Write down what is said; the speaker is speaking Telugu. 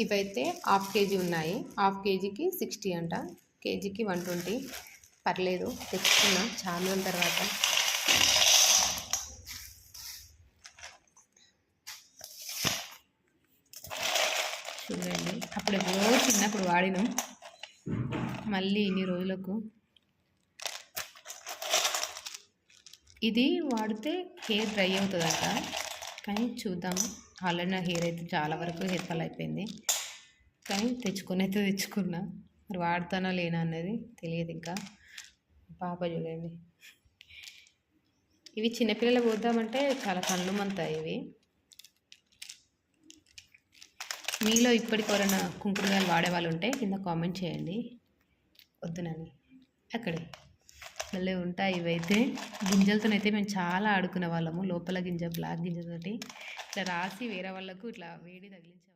ఇవైతే హాఫ్ కేజీ ఉన్నాయి. హాఫ్ కేజీకి 60 అంట, కేజీకి 120. పర్లేదు, తెచ్చుకున్నా చాలా రోజుల తర్వాత. చూడండి, అప్పుడు ఎప్పుడో చిన్నప్పుడు వాడినాం, మళ్ళీ ఇన్ని రోజులకు. ఇది వాడితే హెయిర్ డ్రై అవుతుందంట, కానీ చూద్దాం. ఆల్రెడీ నా హెయిర్ అయితే చాలా వరకు హెయిర్ ఫాల్ అయిపోయింది, కానీ తెచ్చుకున్నా. మరి వాడతానా లేనా అనేది తెలియదు ఇంకా. పాప చూడండి, ఇవి చిన్నపిల్లలు పోద్దామంటే చాలా కళ్ళు మంతాయి ఇవి. మీలో ఇప్పటికెవరైనా కుంకుడుగాయలు వాడేవాళ్ళు ఉంటే కింద కామెంట్ చేయండి. వద్దునని అక్కడే మళ్ళీ ఉంటాయి. ఇవైతే గింజలతోనైతే మేము చాలా ఆడుకునే వాళ్ళము. లోపల గింజ, బ్లాక్ గింజతోటి ఇట్లా రాసి వేరే వాళ్ళకు ఇట్లా వేడి తగిలించే